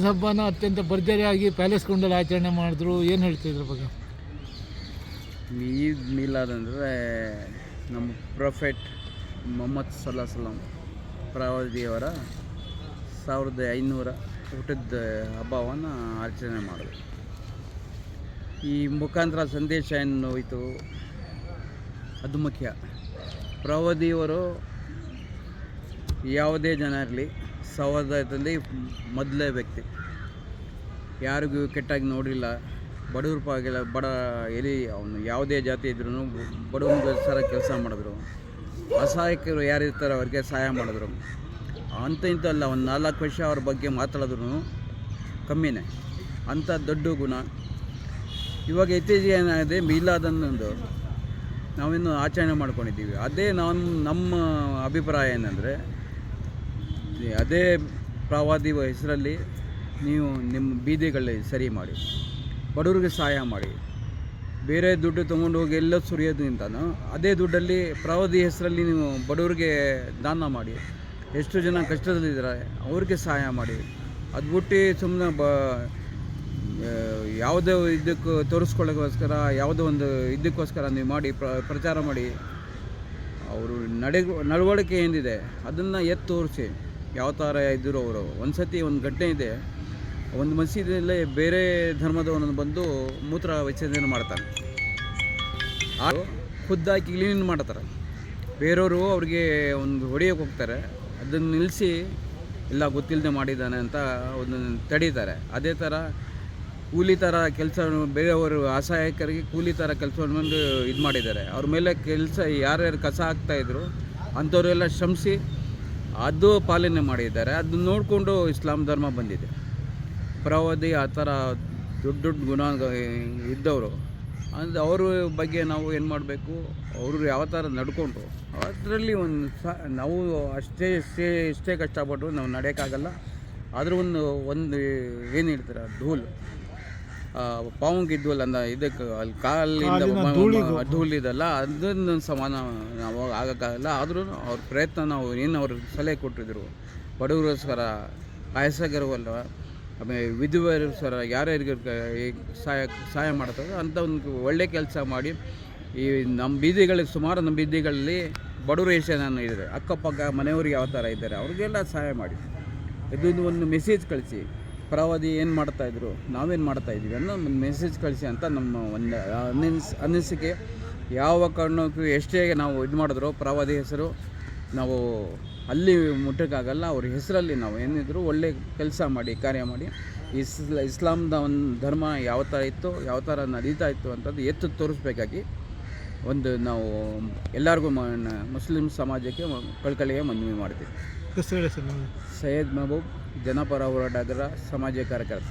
ಹಬ್ಬನ ಅತ್ಯಂತ ಭರ್ಜರಿಯಾಗಿ ಪ್ಯಾಲೇಸ್ ಗ್ರೌಂಡಲ್ಲಿ ಆಚರಣೆ ಮಾಡಿದ್ರು. ಏನು ಹೇಳ್ತಿದ್ರ ಬಗ್ಗೆ? ಈದ್ ಮಿಲಾದ್ ಅಂದರೆ ನಮ್ಮ ಪ್ರೊಫೆಟ್ ಮೊಹಮ್ಮದ್ ಸಲ್ಲಂ ಪ್ರವಾದಿಯವರ 1500 ಹುಟ್ಟಿದ ಹಬ್ಬವನ್ನು ಆಚರಣೆ ಮಾಡೋದು. ಈ ಮುಖಾಂತರ ಸಂದೇಶ ಏನು ಹೋಯಿತು ಅದು ಮುಖ್ಯ. ಪ್ರವಾದಿಯವರು ಯಾವುದೇ ಜನ ಇರಲಿ ಸಮಾಜದಲ್ಲಿ ಮೊದಲೇ ವ್ಯಕ್ತಿ, ಯಾರಿಗೂ ಕೆಟ್ಟಾಗಿ ನೋಡಿಲ್ಲ. ಬಡವ್ರ ಪಾಗಿಲ್ಲ, ಎಲ್ಲಿ ಅವನು ಯಾವುದೇ ಜಾತಿ ಇದ್ರೂ ಬಡವನಿಗೋಸ್ಕರ ಕೆಲಸ ಮಾಡಿದ್ರು. ಅಸಹಾಯಕರು ಯಾರಿರ್ತಾರೆ ಅವ್ರಿಗೆ ಸಹಾಯ ಮಾಡಿದ್ರು. ಇಂಥಲ್ಲ ಒಂದು 4 ವರ್ಷ ಅವ್ರ ಬಗ್ಗೆ ಮಾತಾಡಿದ್ರು ಕಮ್ಮಿನೇ. ಅಂಥ ದೊಡ್ಡ ಗುಣ. ಇವಾಗ ಇತ್ತೀಚೆಗೆ ಏನಾಗಿದೆ, ಮೀಲಾದನ್ನೊಂದು ನಾವಿನ್ನೂ ಆಚರಣೆ ಮಾಡ್ಕೊಂಡಿದ್ದೀವಿ. ಅದೇ ನಮ್ಮ ಅಭಿಪ್ರಾಯ ಏನಂದರೆ, ಅದೇ ಪ್ರವಾದಿ ಹೆಸರಲ್ಲಿ ನೀವು ನಿಮ್ಮ ಬೀದಿಗಳಲ್ಲಿ ಸರಿ ಮಾಡಿ, ಬಡವ್ರಿಗೆ ಸಹಾಯ ಮಾಡಿ. ಬೇರೆ ದುಡ್ಡು ತೊಗೊಂಡು ಹೋಗಿ ಎಲ್ಲ ಸುರಿಯೋದ್ರಿಂದನೂ ಅದೇ ದುಡ್ಡಲ್ಲಿ ಪ್ರವಾದಿ ಹೆಸರಲ್ಲಿ ನೀವು ಬಡವ್ರಿಗೆ ದಾನ ಮಾಡಿ. ಎಷ್ಟು ಜನ ಕಷ್ಟದಲ್ಲಿದ್ದಾರೆ ಅವ್ರಿಗೆ ಸಹಾಯ ಮಾಡಿ. ಅದು ಬಿಟ್ಟು ಸುಮ್ಮನೆ ಯಾವುದೋ ಇದಕ್ಕೆ ತೋರಿಸ್ಕೊಳ್ಳೋಕ್ಕೋಸ್ಕರ ಯಾವುದೋ ಒಂದು ಇದಕ್ಕೋಸ್ಕರ ನೀವು ಮಾಡಿ ಪ್ರಚಾರ ಮಾಡಿ. ಅವರು ನಡವಳಿಕೆ ಏನಿದೆ ಅದನ್ನು ಎತ್ತು ತೋರಿಸಿ ಯಾವ ಥರ ಇದ್ದರು ಅವರು. ಒಂದು ಸತಿ ಒಂದು ಘಟನೆ ಇದೆ, ಒಂದು ಮಸೀದಿಯಲ್ಲೇ ಬೇರೆ ಧರ್ಮದವನು ಬಂದು ಮೂತ್ರ ವಿಸರ್ಜನೆ ಮಾಡ್ತಾನೆ. ಖುದ್ದಾಗಿ ಕ್ಲೀನ್ ಮಾಡ್ತಾರೆ. ಬೇರೆಯವರು ಅವ್ರಿಗೆ ಒಂದು ಹೊಡೆಯೋಕೆ ಹೋಗ್ತಾರೆ, ಅದನ್ನು ನಿಲ್ಲಿಸಿ ಎಲ್ಲ ಗೊತ್ತಿಲ್ಲದೆ ಮಾಡಿದ್ದಾನೆ ಅಂತ ಒಂದು ತಡೀತಾರೆ. ಅದೇ ಥರ ಕೂಲಿ ಥರ ಕೆಲಸ ಬೇರೆಯವರು ಅಸಹಾಯಕರಿಗೆ ಕೂಲಿ ಥರ ಕೆಲಸವನ್ನು ಇದು ಮಾಡಿದ್ದಾರೆ. ಅವ್ರ ಮೇಲೆ ಕೆಲಸ ಯಾರ್ಯಾರು ಕಸ ಹಾಕ್ತಾಯಿದ್ರು ಅಂಥವರೆಲ್ಲ ಶ್ರಮಿಸಿ ಅದು ಪಾಲನೆ ಮಾಡಿದ್ದಾರೆ. ಅದು ನೋಡಿಕೊಂಡು ಇಸ್ಲಾಂ ಧರ್ಮ ಬಂದಿದೆ. ಪ್ರವಾದಿ ಆ ಥರ ದೊಡ್ಡ ದೊಡ್ಡ ಗುಣ ಇದ್ದವರು ಅಂದರೆ ಅವ್ರ ಬಗ್ಗೆ ನಾವು ಏನು ಮಾಡಬೇಕು, ಅವರು ಯಾವ ಥರ ನಡ್ಕೊಂಡ್ರು ಅದರಲ್ಲಿ ನಾವು ಎಷ್ಟೇ ಕಷ್ಟಪಟ್ಟು ನಾವು ನಡೆಯೋಕ್ಕಾಗಲ್ಲ. ಆದರೂ ಒಂದು ಏನು ಹೇಳ್ತಾರೆ, ಧೂಳು ಪಾವಂಗಿದ್ವಲ್ಲ ಅಂದ ಇದಕ್ಕೆ ಅಲ್ಲಿ ಕಾಲಿಂದ ಧೂಳಿದಲ್ಲ, ಅದನ್ನು ಸಮಾನ ನಾವು ಆಗೋಕ್ಕಾಗಲ್ಲ. ಆದ್ರೂ ಅವ್ರ ಪ್ರಯತ್ನ ನಾವು ಏನು ಅವ್ರ ಸಲಹೆ ಕೊಟ್ಟಿದ್ರು, ಬಡವರಿಗೋಸ್ಕರ ಕಾಯಸಗರವಲ್ಲ, ಆಮೇಲೆ ವಿಧವೆಗೋಸ್ಕರ ಯಾರ್ಯಾರಿಗೆ ಸಹಾಯ ಮಾಡ್ತಾರೆ ಅಂಥ ಒಂದು ಒಳ್ಳೆ ಕೆಲಸ ಮಾಡಿ. ಈ ನಮ್ಮ ಬೀದಿಗಳಲ್ಲಿ ಸುಮಾರು ನಮ್ಮ ಬೀದಿಗಳಲ್ಲಿ ಬಡವರು ಎಷ್ಟು ಜನ ಇದ್ದಾರೆ, ಅಕ್ಕಪಕ್ಕ ಮನೆಯವ್ರಿಗೆ ಯಾವ ಥರ ಇದ್ದಾರೆ ಅವ್ರಿಗೆಲ್ಲ ಸಹಾಯ ಮಾಡಿ. ಇದೊಂದು ಒಂದು ಮೆಸೇಜ್ ಕಳಿಸಿ, ಪ್ರವಾದಿ ಏನು ಮಾಡ್ತಾಯಿದ್ರು ನಾವೇನು ಮಾಡ್ತಾಯಿದ್ದೀವಿ ಅನ್ನೋ ಒಂದು ಮೆಸೇಜ್ ಕಳಿಸಿ ಅಂತ ನಮ್ಮ ಒಂದು ಅನಿಸಿಕೆ. ಯಾವ ಕಾರಣಕ್ಕೂ ಎಷ್ಟೇ ನಾವು ಇದು ಮಾಡಿದ್ರು ಪ್ರವಾದಿ ಹೆಸರು ನಾವು ಅಲ್ಲಿ ಮುಟ್ಟಕ್ಕಾಗಲ್ಲ. ಅವ್ರ ಹೆಸರಲ್ಲಿ ನಾವು ಏನಿದ್ರು ಒಳ್ಳೆ ಕೆಲಸ ಮಾಡಿ, ಕಾರ್ಯ ಮಾಡಿ. ಇಸ್ಲಾಂದ ಒಂದು ಧರ್ಮ ಯಾವ ಥರ ಇತ್ತು, ಯಾವ ಥರ ನಡೀತಾ ಇತ್ತು ಅಂಥದ್ದು ಎತ್ತು ತೋರಿಸ್ಬೇಕಾಗಿ ಒಂದು ನಾವು ಎಲ್ಲರಿಗೂ ಮುಸ್ಲಿಂ ಸಮಾಜಕ್ಕೆ ಕಳ್ಕಳಿಗೆ ಮನವಿ ಮಾಡ್ತೀವಿ. ಸರ್, ಸೈಯದ್ ಮೆಹಬೂಬ್, ಜನಪರ ಹೋರಾಟಗಾರ, ಸಮಾಜ ಕಾರ್ಯಕರ್ತ.